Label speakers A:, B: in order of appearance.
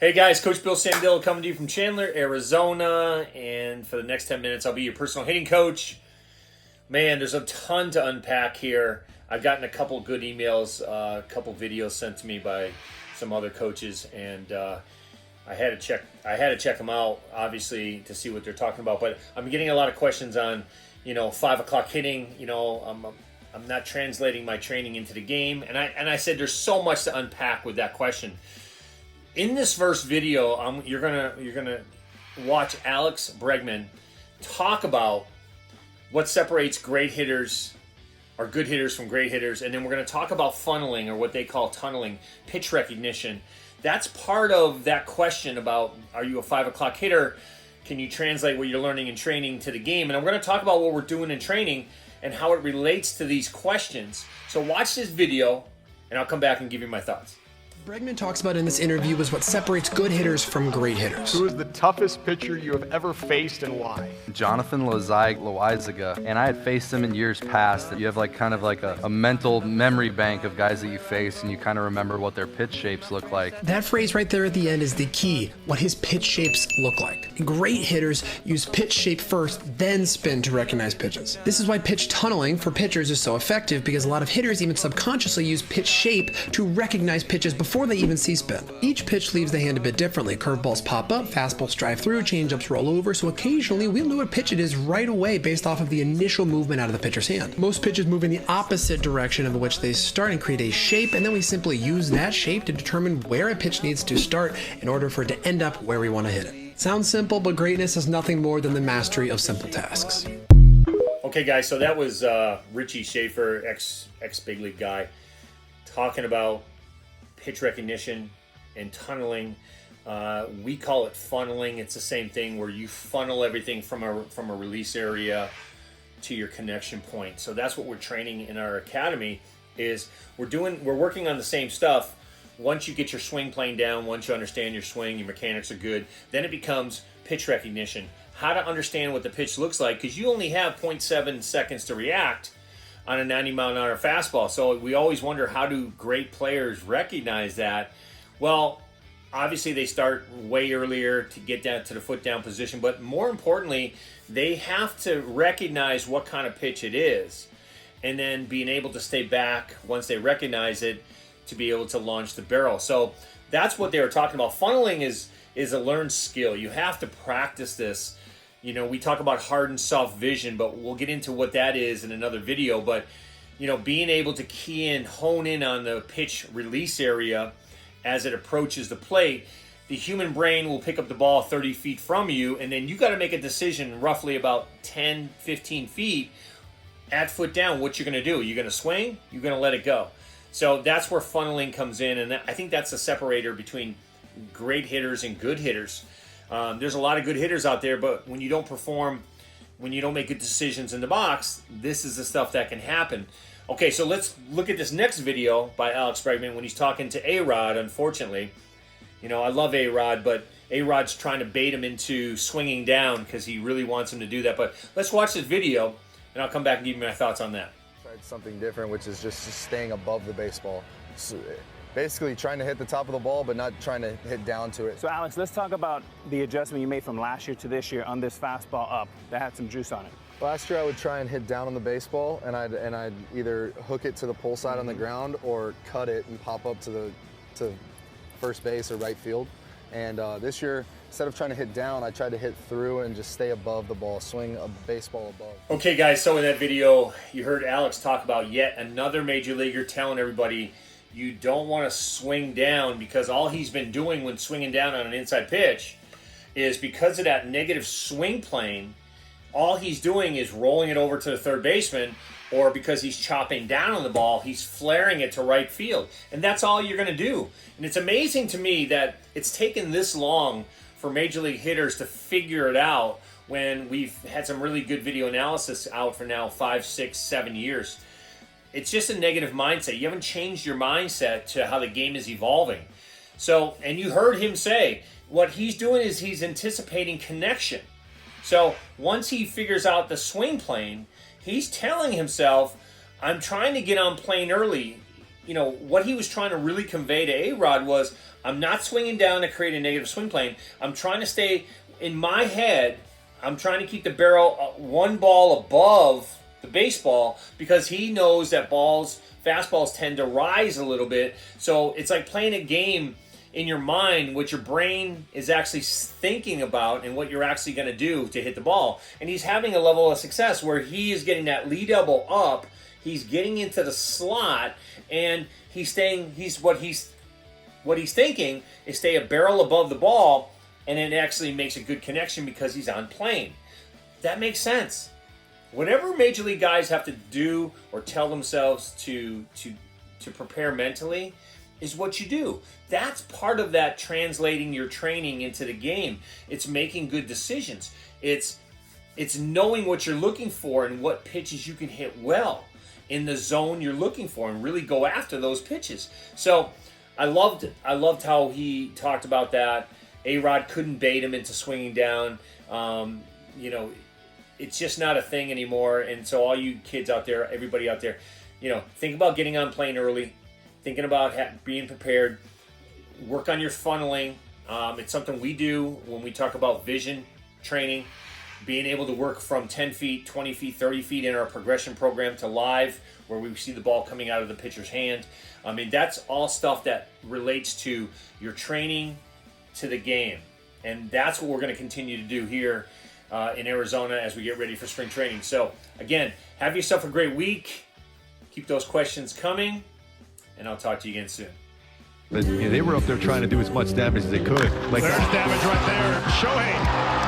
A: Hey guys, Coach Bill Sandillo coming to you from Chandler, Arizona, and for the next 10 minutes I'll be your personal hitting coach. Man, there's a ton to unpack here. I've gotten a couple good emails, a couple videos sent to me by some other coaches, and I had to check them out, obviously, to see what they're talking about. But I'm getting a lot of questions on, 5 o'clock hitting. I'm not translating my training into the game, and I said there's so much to unpack with that question. In this first video, you're gonna watch Alex Bregman talk about what separates great hitters or good hitters from great hitters, and then we're going to talk about funneling, or what they call tunneling, pitch recognition. That's part of that question about, are you a 5 o'clock hitter? Can you translate what you're learning in training to the game? And I'm going to talk about what we're doing in training and how it relates to these questions. So watch this video, and I'll come back and give you my thoughts.
B: Bregman talks about in this interview is what separates good hitters from great hitters.
C: Who is the toughest pitcher you have ever faced and why?
D: Jonathan Loizaga, and I had faced him in years past. You have kind of a mental memory bank of guys that you face, and you kind of remember what their pitch shapes look like.
B: That phrase right there at the end is the key, what his pitch shapes look like. Great hitters use pitch shape first, then spin to recognize pitches. This is why pitch tunneling for pitchers is so effective, because a lot of hitters even subconsciously use pitch shape to recognize pitches before they even see spin. Each pitch leaves the hand a bit differently. Curveballs pop up, fastballs drive through, changeups roll over, so occasionally we'll know what pitch it is right away based off of the initial movement out of the pitcher's hand. Most pitches move in the opposite direction of which they start and create a shape, and then we simply use that shape to determine where a pitch needs to start in order for it to end up where we want to hit it. Sounds simple, but greatness is nothing more than the mastery of simple tasks.
A: Okay guys, so that was Richie Schaefer, ex big league guy, talking about pitch recognition and tunneling. We call it funneling. It's the same thing, where you funnel everything from a release area to your connection point. So that's what we're training in our academy. Is we're working on the same stuff. Once you get your swing plane down, once you understand your swing, your mechanics are good, then it becomes pitch recognition. How to understand what the pitch looks like, because you only have 0.7 seconds to react on a 90-mile-an-hour fastball. So we always wonder, how do great players recognize that? Well, obviously they start way earlier to get down to the foot down position, but more importantly, they have to recognize what kind of pitch it is, and then being able to stay back once they recognize it to be able to launch the barrel. So that's what they were talking about. Funneling is a learned skill. You have to practice this. We talk about hard and soft vision, but we'll get into what that is in another video. But, being able to key in, hone in on the pitch release area as it approaches the plate, the human brain will pick up the ball 30 feet from you, and then you got to make a decision roughly about 10, 15 feet at foot down what you're going to do. You're going to swing, you're going to let it go. So that's where funneling comes in, and I think that's the separator between great hitters and good hitters. There's a lot of good hitters out there, but when you don't perform, when you don't make good decisions in the box, this is the stuff that can happen. Okay, so let's look at this next video by Alex Bregman when he's talking to AROD, unfortunately. I love AROD, but AROD's trying to bait him into swinging down because he really wants him to do that. But let's watch this video, and I'll come back and give you my thoughts on that.
E: Tried something different, which is just staying above the baseball. So, basically trying to hit the top of the ball, but not trying to hit down to it.
F: So Alex, let's talk about the adjustment you made from last year to this year on this fastball up that had some juice on it.
E: Last year I would try and hit down on the baseball, and I'd either hook it to the pull side on the ground or cut it and pop up to first base or right field. And this year, instead of trying to hit down, I tried to hit through and just stay above the ball, swing a baseball above.
A: Okay guys, so in that video, you heard Alex talk about yet another major leaguer telling everybody you don't want to swing down, because all he's been doing when swinging down on an inside pitch is, because of that negative swing plane, all he's doing is rolling it over to the third baseman, or because he's chopping down on the ball, he's flaring it to right field. And that's all you're going to do. And it's amazing to me that it's taken this long for major league hitters to figure it out, when we've had some really good video analysis out for now 5, 6, 7 years. It's just a negative mindset. You haven't changed your mindset to how the game is evolving. So, and you heard him say, what he's doing is he's anticipating connection. So once he figures out the swing plane, he's telling himself, I'm trying to get on plane early. you know, what he was trying to really convey to AROD was, I'm not swinging down to create a negative swing plane. I'm trying to stay, in my head, I'm trying to keep the barrel one ball above the baseball, because he knows that fastballs tend to rise a little bit. So it's like playing a game in your mind, what your brain is actually thinking about and what you're actually going to do to hit the ball. And he's having a level of success where he is getting that lead elbow up, he's getting into the slot, and what he's thinking is stay a barrel above the ball, and it actually makes a good connection because he's on plane. That makes sense. Whatever major league guys have to do or tell themselves to prepare mentally is what you do. That's part of that translating your training into the game. It's making good decisions. It's knowing what you're looking for and what pitches you can hit well in the zone you're looking for, and really go after those pitches. So I loved how he talked about that. AROD couldn't bait him into swinging down. You know, it's just not a thing anymore. And so all you kids out there, everybody out there, you know, think about getting on plane early, thinking about being prepared, work on your funneling. It's something we do when we talk about vision training, being able to work from 10 feet, 20 feet, 30 feet in our progression program to live, where we see the ball coming out of the pitcher's hand. I mean, that's all stuff that relates to your training to the game. And that's what we're going to continue to do here in Arizona as we get ready for spring training. So, again, have yourself a great week. Keep those questions coming, and I'll talk to you again soon.
G: But, you know, they were up there trying to do as much damage as they could.
C: There's damage right there. Shohei